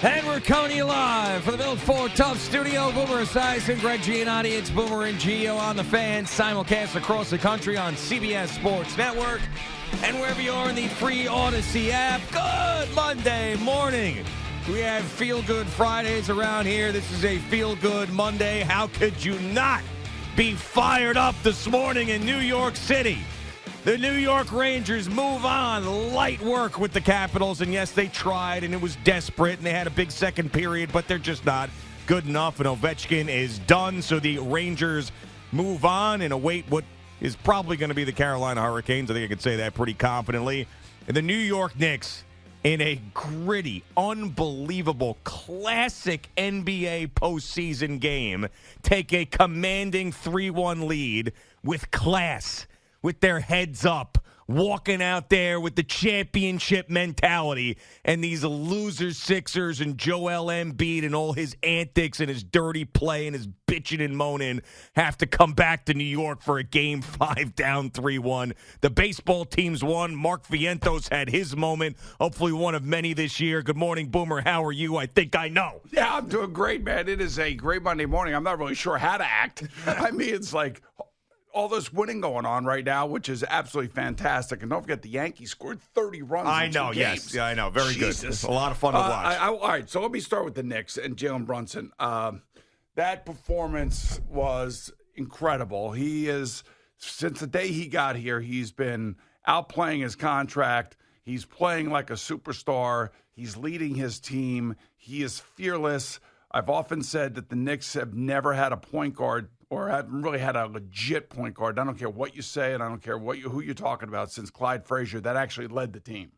And we're coming to you live from the Built Ford Tough Studio. Boomer Esiason, Greg Giannotti. It's Boomer and Gio on the Fan. Simulcast across the country on CBS Sports Network. And wherever you are in the free Odyssey app. Good Monday morning. We have Feel Good Fridays around here. This is a Feel Good Monday. How could you not be fired up this morning in New York City? The New York Rangers move on. Light work with the Capitals. And yes, they tried, and it was desperate, and they had a big second period, but they're just not good enough. And Ovechkin is done, so the Rangers move on and await what is probably going to be the Carolina Hurricanes. I think I could say that pretty confidently. And the New York Knicks, in a gritty, unbelievable, classic NBA postseason game, take a commanding 3-1 lead with class, with their heads up, walking out there with the championship mentality, and these loser Sixers and Joel Embiid and all his antics and his dirty play and his bitching and moaning have to come back to New York for a Game 5 down 3-1. The baseball teams won. Mark Vientos had his moment, hopefully one of many this year. Good morning, Boomer. How are you? I think I know. Yeah, I'm doing great, man. It is a great Monday morning. I'm not really sure how to act. I mean, it's like all this winning going on right now, which is absolutely fantastic. And don't forget, the Yankees scored 30 runs in 2 games. Yes. Yeah, I know. Very Jesus. good. It's a lot of fun to watch. All right, so let me start with the Knicks and Jalen Brunson. That performance was incredible. He is, since the day he got here, he's been outplaying his contract. He's playing like a superstar. He's leading his team. He is fearless. I've often said that the Knicks have never had a point guard or haven't really had a legit point guard. I don't care what you say, and I don't care who you're talking about, since Clyde Frazier, that actually led the team.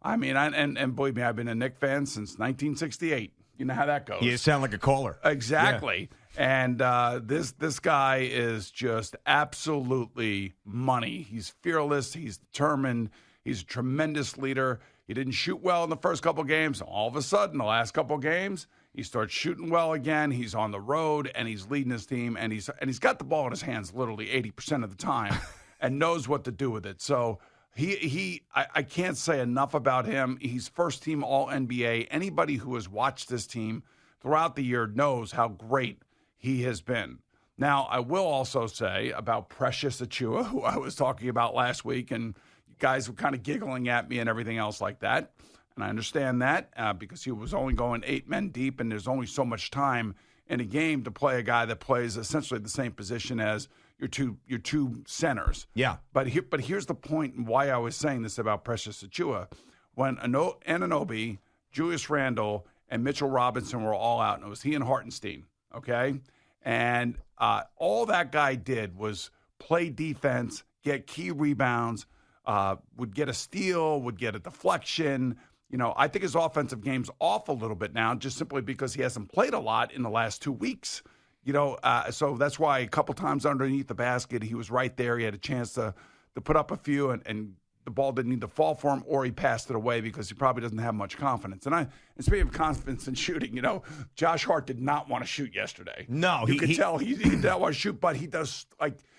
I mean, and believe me, I've been a Knicks fan since 1968. You know how that goes. You sound like a caller. Exactly. Yeah. And this guy is just absolutely money. He's fearless. He's determined. He's a tremendous leader. He didn't shoot well in the first couple games. All of a sudden, the last couple games, he starts shooting well again. He's on the road, and he's leading his team, and he's got the ball in his hands literally 80% of the time and knows what to do with it. So I can't say enough about him. He's first-team All-NBA. Anybody who has watched this team throughout the year knows how great he has been. Now, I will also say about Precious Achiuwa, who I was talking about last week, and you guys were kind of giggling at me and everything else like that. And I understand that because he was only going 8 men deep, and there's only so much time in a game to play a guy that plays essentially the same position as your two centers. Yeah. But here's the point and why I was saying this about Precious Achiuwa. When Anunoby, Julius Randle, and Mitchell Robinson were all out, and it was he and Hartenstein, okay? And all that guy did was play defense, get key rebounds, would get a steal, would get a deflection. You know, I think his offensive game's off a little bit now just simply because he hasn't played a lot in the last 2 weeks. You know, so that's why a couple times underneath the basket, he was right there. He had a chance to put up a few, and the ball didn't need to fall for him, or he passed it away because he probably doesn't have much confidence. And speaking of confidence in shooting, you know, Josh Hart did not want to shoot yesterday. No, you could tell he did not want to shoot, but he does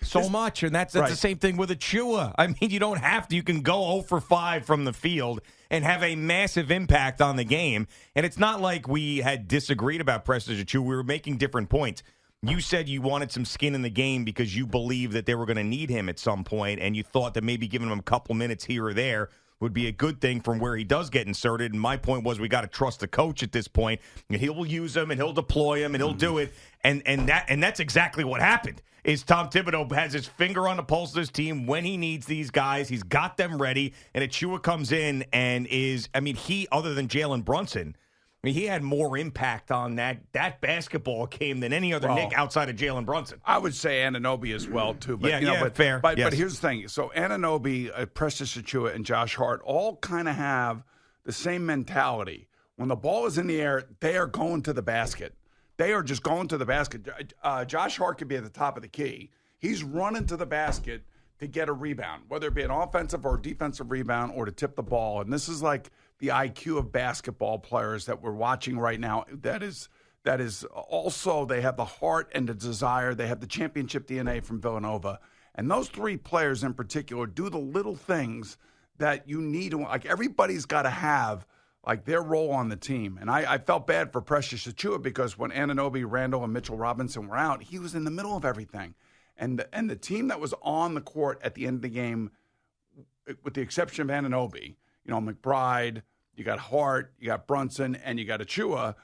so much, and that's right. The same thing with Achiuwa. I mean, you don't have to. You can go 0 for 5 from the field and have a massive impact on the game. And it's not like we had disagreed about Precious Achiuwa. We were making different points. You said you wanted some skin in the game because you believed that they were going to need him at some point, and you thought that maybe giving him a couple minutes here or there would be a good thing from where he does get inserted. And my point was we got to trust the coach at this point. And he will use him, and he'll deploy him, and he'll do it. And that's exactly what happened. Is Tom Thibodeau has his finger on the pulse of his team when he needs these guys. He's got them ready, and Achiuwa comes in and is, I mean, he, other than Jalen Brunson, I mean, he had more impact on that basketball game than any other Knick outside of Jalen Brunson. I would say Anunoby as well, too. But, fair. But here's the thing. So Anunoby, Precious Achiuwa, and Josh Hart all kind of have the same mentality. When the ball is in the air, they are going to the basket. They are just going to the basket. Josh Hart could be at the top of the key. He's running to the basket to get a rebound, whether it be an offensive or defensive rebound or to tip the ball. And this is like the IQ of basketball players that we're watching right now. That is also, they have the heart and the desire. They have the championship DNA from Villanova. And those three players in particular do the little things that you need. Like, everybody's got to have like their role on the team. And I felt bad for Precious Achiuwa because when Anunoby, Randall, and Mitchell Robinson were out, he was in the middle of everything. And the team that was on the court at the end of the game, with the exception of Anunoby, McBride, you got Hart, you got Brunson, and you got Achiuwa.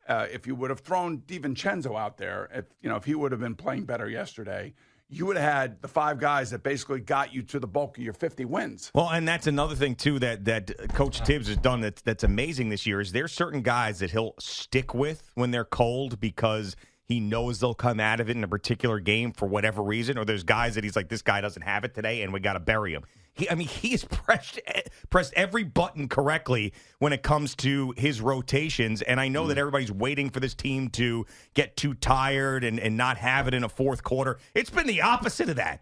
If you would have thrown DiVincenzo out there, if he would have been playing better yesterday, you would have had the 5 guys that basically got you to the bulk of your 50 wins. Well, and that's another thing, too, that Coach Tibbs has done that's amazing this year is there's certain guys that he'll stick with when they're cold because he knows they'll come out of it in a particular game for whatever reason, or there's guys that he's like, this guy doesn't have it today, and we got to bury him. He has pressed every button correctly when it comes to his rotations, and I know that everybody's waiting for this team to get too tired and not have it in a fourth quarter. It's been the opposite of that.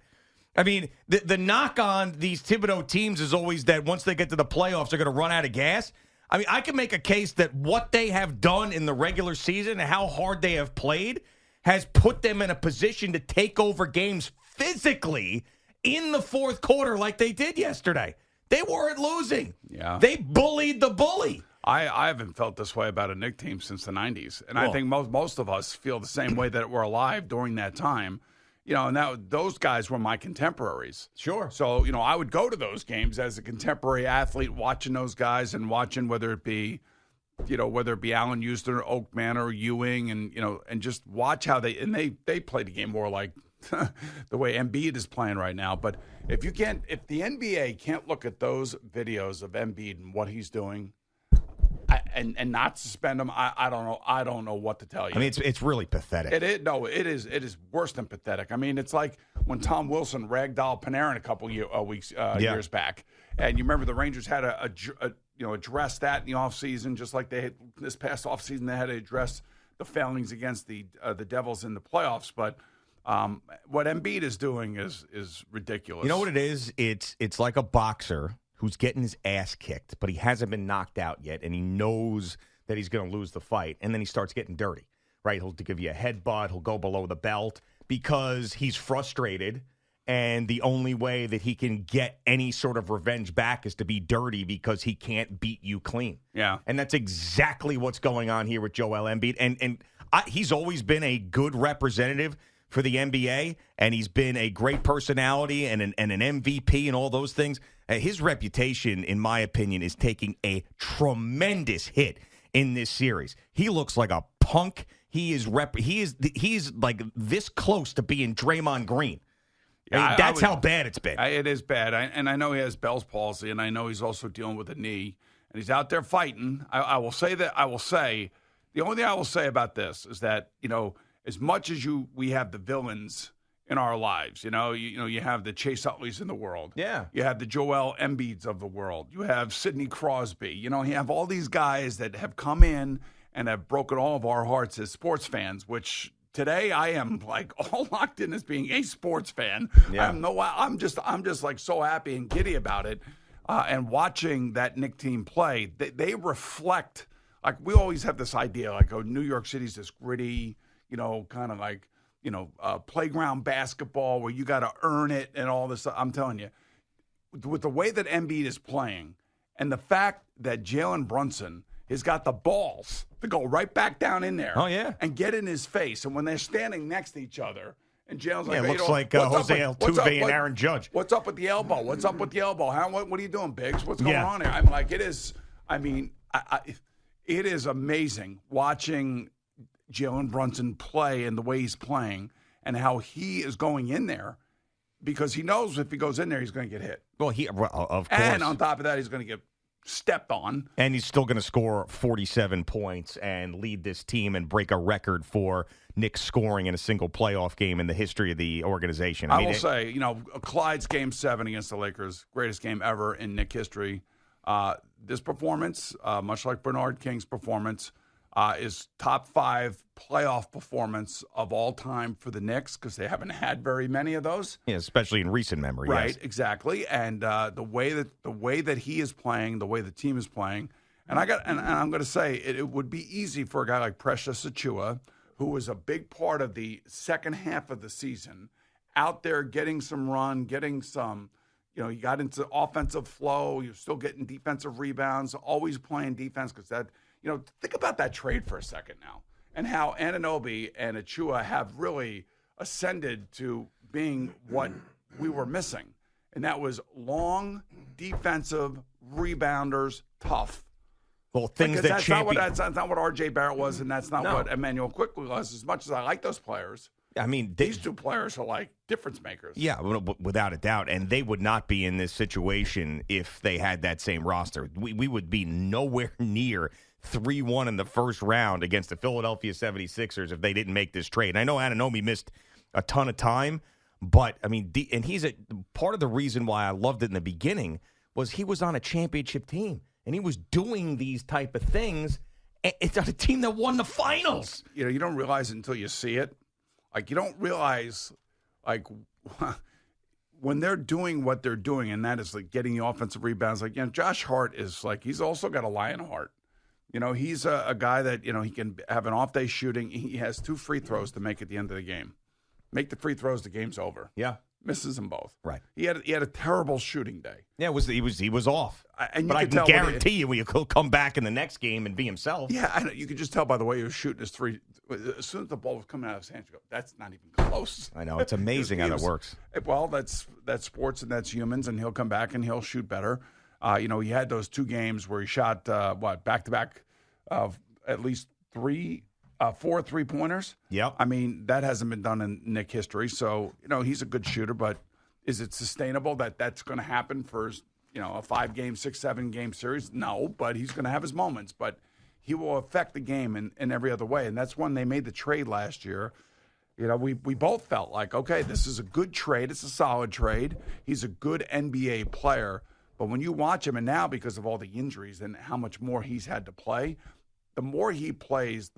I mean, the knock on these Thibodeau teams is always that once they get to the playoffs, they're going to run out of gas. I mean, I can make a case that what they have done in the regular season and how hard they have played has put them in a position to take over games physically in the fourth quarter like they did yesterday. They weren't losing. Yeah. They bullied the bully. I haven't felt this way about a Knicks team since the 90s. And I think most of us feel the same way that we're alive during that time. And those guys were my contemporaries. Sure. So, I would go to those games as a contemporary athlete, watching those guys and watching whether it be Allen Houston or Oakman or Ewing and just watch how they play the game more like the way Embiid is playing right now. But if the NBA can't look at those videos of Embiid and what he's doing and not suspend him, I don't know. I don't know what to tell you. I mean, it's really pathetic. It is worse than pathetic. I mean, it's like when Tom Wilson ragdolled Panarin a couple years back, and you remember the Rangers had address that in the offseason, just like they had this past offseason. They had to address the failings against the Devils in the playoffs. But what Embiid is doing is ridiculous. You know what it is? It's like a boxer who's getting his ass kicked, but he hasn't been knocked out yet, and he knows that he's going to lose the fight, and then he starts getting dirty, right? He'll give you a headbutt. He'll go below the belt because he's frustrated, and the only way that he can get any sort of revenge back is to be dirty because he can't beat you clean. Yeah. And that's exactly what's going on here with Joel Embiid, and he's always been a good representative for the NBA, and he's been a great personality and an MVP and all those things. His reputation, in my opinion, is taking a tremendous hit in this series. He looks like a punk. He's like this close to being Draymond Green. Yeah, that's how bad it's been. It is bad, and I know he has Bell's palsy, and I know he's also dealing with a knee, and he's out there fighting. I will say the only thing I will say about this is that as much as we have the villains in our lives, you have the Chase Utleys in the world. Yeah. You have the Joel Embiids of the world. You have Sidney Crosby. You have all these guys that have come in and have broken all of our hearts as sports fans, which today I am like all locked in as being a sports fan. Yeah. I'm just like so happy and giddy about it. And watching that Knicks team play, they reflect, like we always have this idea, like, oh, New York City's this gritty, kind of like, playground basketball where you got to earn it and all this stuff. I'm telling you, with the way that Embiid is playing and the fact that Jalen Brunson has got the balls to go right back down in there and get in his face. And when they're standing next to each other, and Jalen's like, it looks like Jose Altuve and Aaron Judge. What's up with the elbow? What's up with the elbow? What are you doing, Biggs? What's going on here? I'm like, it is amazing watching Jalen Brunson play and the way he's playing and how he is going in there because he knows if he goes in there, he's going to get hit. Well, of course. And on top of that, he's going to get stepped on. And he's still going to score 47 points and lead this team and break a record for Knicks scoring in a single playoff game in the history of the organization. I will say, Clyde's Game 7 against the Lakers, greatest game ever in Knicks history. This performance, much like Bernard King's performance, is top 5 playoff performance of all time for the Knicks because they haven't had very many of those. Yeah, especially in recent memory. Right, yes. Exactly. And the way that he is playing, the way the team is playing, and I'm going to say it would be easy for a guy like Precious Achiuwa, who was a big part of the second half of the season, out there getting some run, getting some You got into offensive flow. You're still getting defensive rebounds, always playing defense because that, think about that trade for a second now and how Anunoby and Achua have really ascended to being what we were missing. And that was long, defensive, rebounders, tough. Well, things that that's not what R.J. Barrett was, and that's not what Emmanuel Quickly was. As much as I like those players, I mean, these two players are like difference makers. Yeah, without a doubt. And they would not be in this situation if they had that same roster. We would be nowhere near 3-1 in the first round against the Philadelphia 76ers if they didn't make this trade. And I know Anunoby missed a ton of time, but, I mean, and he's part of the reason why I loved it in the beginning was he was on a championship team, and he was doing these type of things. It's on a team that won the finals. You don't realize it until you see it. Like, you don't realize, like, when they're doing what they're doing, and that is, like, getting the offensive rebounds. Like, Josh Hart is, like, he's also got a lion heart. He's a guy that, he can have an off day shooting. He has 2 free throws to make at the end of the game. Make the free throws, the game's over. Yeah. Misses them both. Right. He had a terrible shooting day. Yeah, he was off. But I can guarantee you he'll come back in the next game and be himself. Yeah, I know. You could just tell by the way he was shooting his three. As soon as the ball was coming out of his hands, you go, that's not even close. I know. It's amazing how that works. Well, that's sports and that's humans, and he'll come back and he'll shoot better. He had those 2 games where he shot, back-to-back of at least 4 3-pointers. Yep. I mean, that hasn't been done in Knick history. So, he's a good shooter, but is it sustainable that that's going to happen for, a 5-game, 6, 7-game series? No, but he's going to have his moments. But he will affect the game in every other way. And that's when they made the trade last year. We both felt like, okay, this is a good trade. It's a solid trade. He's a good NBA player. But when you watch him, and now because of all the injuries and how much more he's had to play, the more he plays,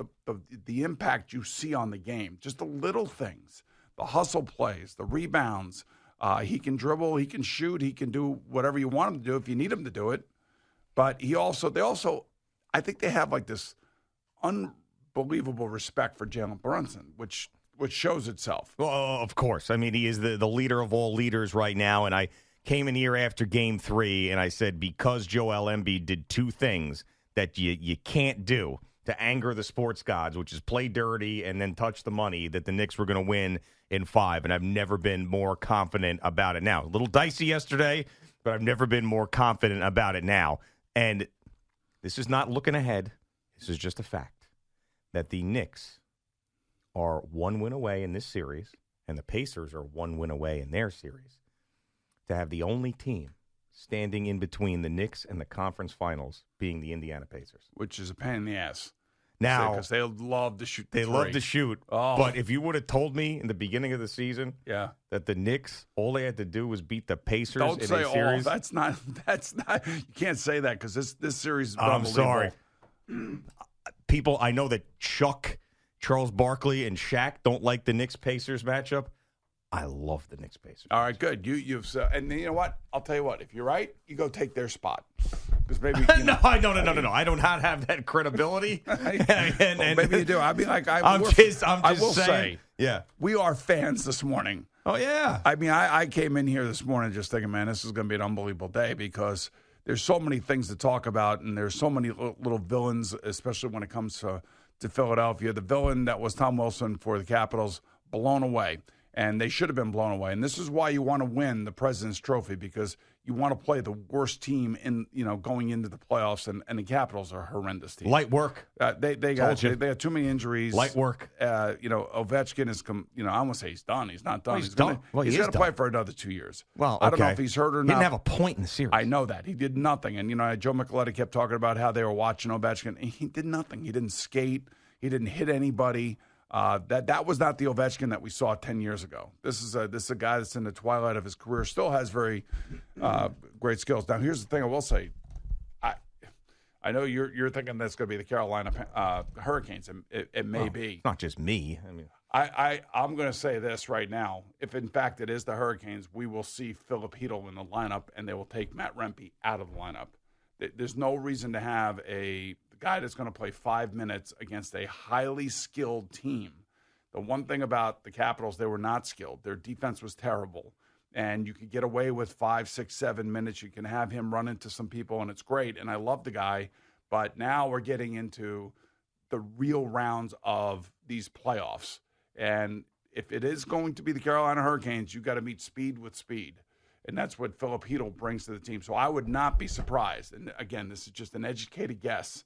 the impact you see on the game, just the little things, the hustle plays, the rebounds. He can dribble, he can shoot, he can do whatever you want him to do if you need him to do it. But they also, I think they have like this unbelievable respect for Jalen Brunson, which shows itself. Well, of course. I mean, he is the leader of all leaders right now. And I came in here after Game 3, and I said because Joel Embiid did 2 things that you can't do to anger the sports gods, which is play dirty and then touch the money, that the Knicks were going to win in 5. And I've never been more confident about it now. A little dicey yesterday, but I've never been more confident about it now. And this is not looking ahead. This is just a fact that the Knicks are 1 win away in this series, and the Pacers are 1 win away in their series to have the only team standing in between the Knicks and the conference finals being the Indiana Pacers. Which is a pain in the ass. Now, because they love to shoot. They love to shoot. Oh. But if you would have told me in the beginning of the season that the Knicks, all they had to do was beat the Pacers Don't in say a series. That's not. You can't say that because this series is I'm unbelievable. sorry. People, I know that Chuck, Charles Barkley, and Shaq don't like the Knicks-Pacers matchup. I love the Knicks Pacers. All right, good. And you know what? I'll tell you what. If you're right, you go take their spot. Because maybe No. I don't have that credibility. Maybe you do. I'd be like, I will say, yeah, we are fans this morning. Oh yeah. I mean, I came in here this morning just thinking, man, this is going to be an unbelievable day because there's so many things to talk about, and there's so many little villains, especially when it comes to Philadelphia. The villain that was Tom Wilson for the Capitals, blown away. And they should have been blown away. And this is why you want to win the President's Trophy, because you want to play the worst team in going into the playoffs. And the Capitals are a horrendous team. Light work. They got too many injuries. Light work. Ovechkin is I won't say he's done. He's not done. He's done. He's going to play for another 2 years. Well, I don't know if he's hurt or not. He didn't have a point in the series. I know that. He did nothing. And Joe Micheletti kept talking about how they were watching Ovechkin. He did nothing. He didn't skate. He didn't hit anybody. That was not the Ovechkin that we saw 10 years ago. This is a guy that's in the twilight of his career, still has very great skills. Now, here's the thing I will say. I know you're thinking that's going to be the Carolina Hurricanes. It may be. It's not just me. I mean, I'm going to say this right now. If, in fact, it is the Hurricanes, we will see Philip Hedl in the lineup, and they will take Matt Rempe out of the lineup. There's no reason to have a guy that's going to play 5 minutes against a highly skilled team. The one thing about the Capitals, they were not skilled. Their defense was terrible. And you could get away with 5, 6, 7 minutes. You can have him run into some people, and it's great. And I love the guy. But now we're getting into the real rounds of these playoffs. And if it is going to be the Carolina Hurricanes, you got to meet speed with speed. And that's what Filipino brings to the team. So I would not be surprised. And again, this is just an educated guess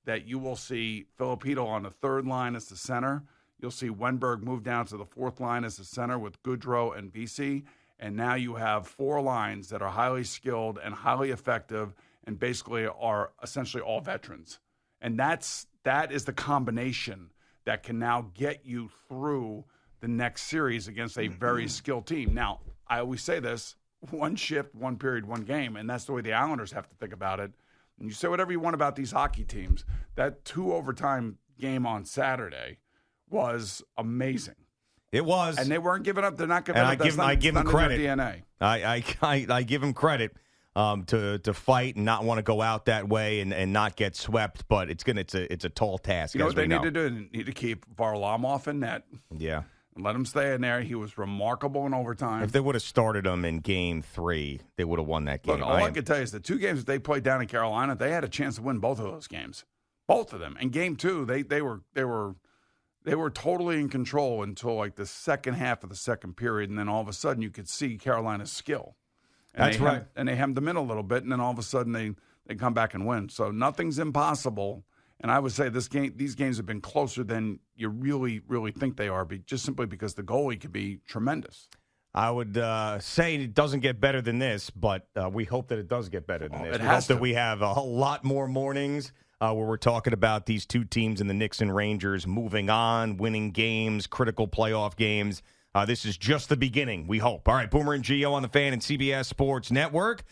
that you will see Filipino on the third line as the center. You'll see Wenberg move down to the fourth line as the center with Goudreau and VC. And now you have 4 lines that are highly skilled and highly effective and basically are essentially all veterans. And that is the combination that can now get you through the next series against a very skilled team. Now, I always say this, 1 shift, 1 period, 1 game, and that's the way the Islanders have to think about it. And you say whatever you want about these hockey teams. That 2 overtime game on Saturday was amazing. It was. And they weren't giving up. They're not giving up. I give them credit. DNA. I give them credit to fight and not want to go out that way and not get swept. But it's a tall task. You know what they need to do? They need to keep Varlamov in net. Yeah. And let him stay in there. He was remarkable in overtime. If they would have started him in Game 3, they would have won that game. Look, all I can tell you is the 2 games that they played down in Carolina, they had a chance to win both of those games, both of them. And Game 2, they were totally in control until like the second half of the second period, and then all of a sudden you could see Carolina's skill. And That's right. And they hemmed them in a little bit, and then all of a sudden they come back and win. So nothing's impossible. And I would say these games have been closer than you really, really think they are, just simply because the goalie could be tremendous. I would say it doesn't get better than this, but we hope that it does get better than this. We hope that we have a lot more mornings where we're talking about these 2 teams in the Knicks and Rangers moving on, winning games, critical playoff games. This is just the beginning, we hope. All right, Boomer and Gio on the Fan and CBS Sports Network.